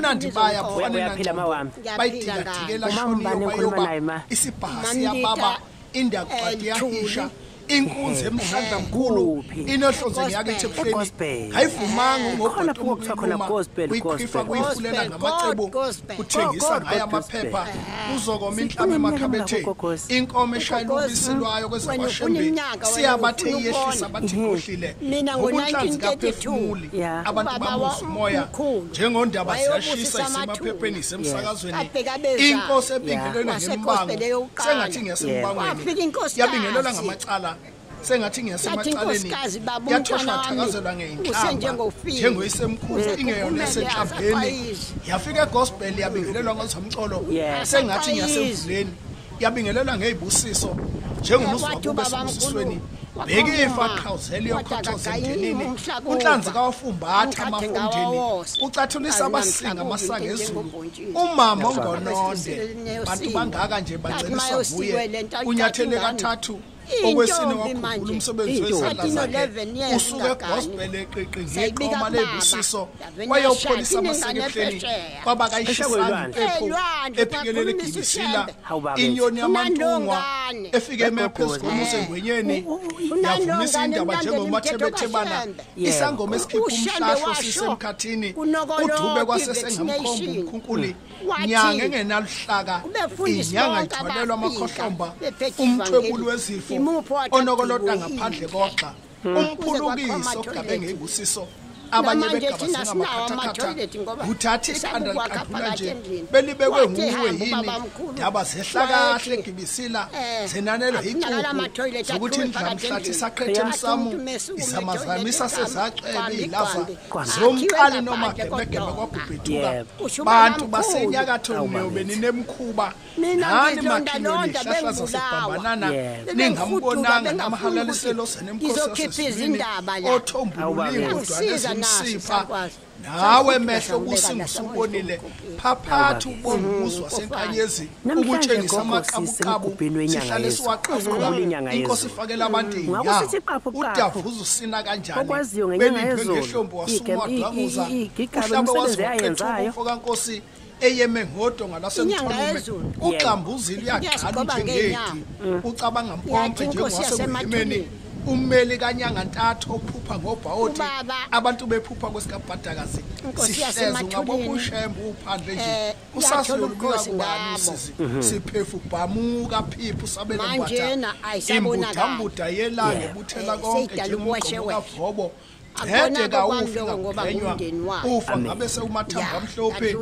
mnandi baya kufana uyaphila mawami bayidikadikela Umama shoni nikhuluma naye ma. yobayoba isibhasi yababa indaqadi yahisha inkunzi emhlandla mkhulu inohlonze ngiyakithi ebuhleni hayivumanga khona phoko ngobhuti khona gospel uyikhrifa kuyifulela ngamacebo kuthengisa ngaya amaphepha uzokoma inhlamba emakhabethe inkomo eshayela ubisi lwayo kwezakwashembe siyabathe yehlisa bathi kohlile ubunhlanzi kaphefumuli abantu bamuza umoya njengondaba ziyashisa isemaphepheni isemsakazweni inkosi ebingelelwe ngembango sengathi ngiyasemmbangweni yabingelelwa ngamacala sengathi ngiyasemacaleni yathoshwa thakazelwa ngeinhlamba njengoyisemkhuzi ingeyona esenhlambeni yafika egospel yabingelelwa ngozomcolo sengathi ngiyasemvuleni yabingelelwa ngezibusiso njengomuzwa wakube esibusisweni bekifa qhawuzela yokhothoza emndenini unhlanzi kawafumbatha amafondeni ucathulisa abasinga amasanga ezulu umama ongononde bantu bangaka nje baceliswa kuye unyathele kathathu okwesine wakhumbula umsebenzi wezandla zakhe usuke egospel eqiqi ngeqhoma lebusiso wayopholisa amasekehleni kwabakayishisana ephikelele igibisila inyoni yamantungwa efike emephezulu komusengwenyeni yavumisa indaba njengomathebethebana isangoma esikhipha umhlahlo sisemkhathini udube kwasesengamkhomba umkhunkuli nyanga engenaluhlaka inyanga ithwalelwa amakhohlomba umthwebuli wezifo onokolota ngaphandle koxa umphulukisi ogabe ngezibusiso abanye begaba singamakhathakhatha uthatha ikhanda liqaphula nje belibekwe nguwe yini daba zehla kahle egibisila zenanelwa icubu zokuthi indlamhlathi saqhethe emsamu izamazamisa sezacebe ilava zomqali noma gebegebe kwagubheduka bantu basenyakatho neyobeni nemkhuba nani makhinyoni hlahla zasebhambanana ningambonanga namahalaliselo senemkhosi yasesibini othombululingo dwanezini sipha nawe mehlo kusingusubonile phaphathu ubonguzwa senkanyezi ukutshengisa amaqabuqabu sihlale siwaqhafuka inkosi ifakela abantu udavuza usina kanjani beliphe ngehlombo wasumwadwamuza uhlaba waziqethuka umfokankosi eyeme ngodo ngalasemtholume uqambuzile uyaqala njengeti ucabanga mpompe njengowasebuyimeni ummeli kanyanga ntathu ophupha ngobhawoti abantu bephupha kwesikabhadakazi sihleze ungabona ushembu uphandle nje usasiyolubika kubani usizi siphefu bhamuka phiphu sabele mbatha imbudambuda yelanga ebuthela konke njengomqomo kavobo Hede kawufika ngobanywa ufa ngabe sewumathamba amhlophe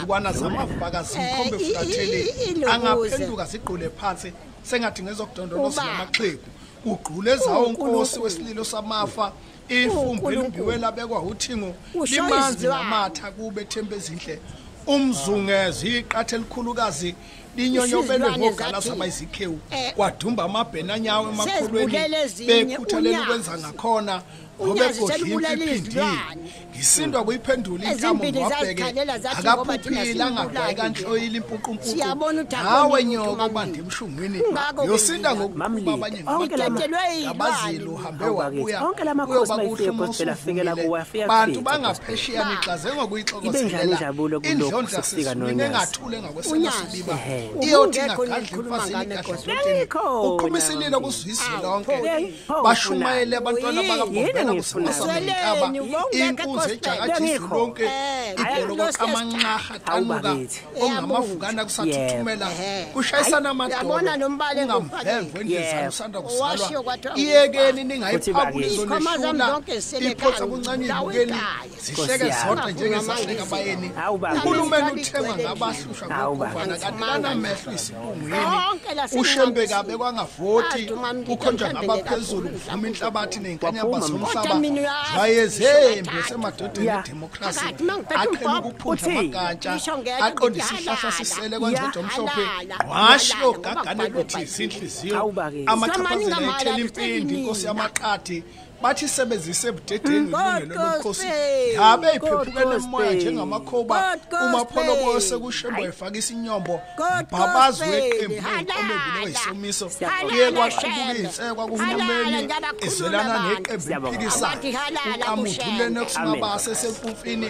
dukwana zamavakazi mkhombe fulatheli angaphenduka siqule phansi sengathi ngezokudondoloza amaxhegu ugqule zawo nkosi wesililo samafa ifumbu elimbiwe labekwa uthingo limanzi namatha kube thembe ezinhle umzungezi iqathe elikhulukazi linyonyobelwe ngogala sabayizikhewu kwadumba amabhena nyawo emakhulweni bekhuthalela ukwenza ngakhona ngobe godlile iphindi ngisindwa kuyiphendula inhlamo ngwabheke akaphuphila angabheka nhloyile impuqumpuqu hawe nyoko bande emshungwini yosinda ngokukhuma abanye ngabazilo uhambe wabuya uyoba kuhle umosufikela bantu bangapheshiya nixaze ngokuyixokozela indlondla sesifike engathule ngakwesebasibiba iyothi ngakhandle mfazini kahle uqhumisilile kuzwisi lonke bashumayele abantwana bakaBhobela kusemasabelekaba inkunzi ejakajisi lonke ibholo kwamanqaha qamuka ongamavukana kusathuthumela kushayisana amadolo ungamvemvu endlezana usanda kusalwa iyekeni ningayiphabuli zoneshula iphotha kuncane ibukeni zihleke zodwa njengezahleka abayeni uhulumeni uthengwa ngabahlusha ngokuvana kanti banamehlo isibungwini ushembe kabe kwangavoti ukhonjwa ngabaphezulu kuvuma inhlabathi nezinkanyamba zomhlaba wayezembe semadodeni edemocracy aqhela ukuphunza amagantsha aqondisa isihlahla sisele kwangcwethu omhlophe washo gagane ukuthi izinhliziyo amachaphazela ethela impindi inkosi yamaqadi bathi sebenzise ebudedeni ilungelo lomkhosi ngabe iphephukene emoya njengamakhoba umapholobo sekushembo efakisa inyombo babazi weqembu lenkomebule wesomiso kuye kwaqhubuka insekwa kuhulumeni ezwelana neqembu liphikisa uqamuthulene kusingabase semfufini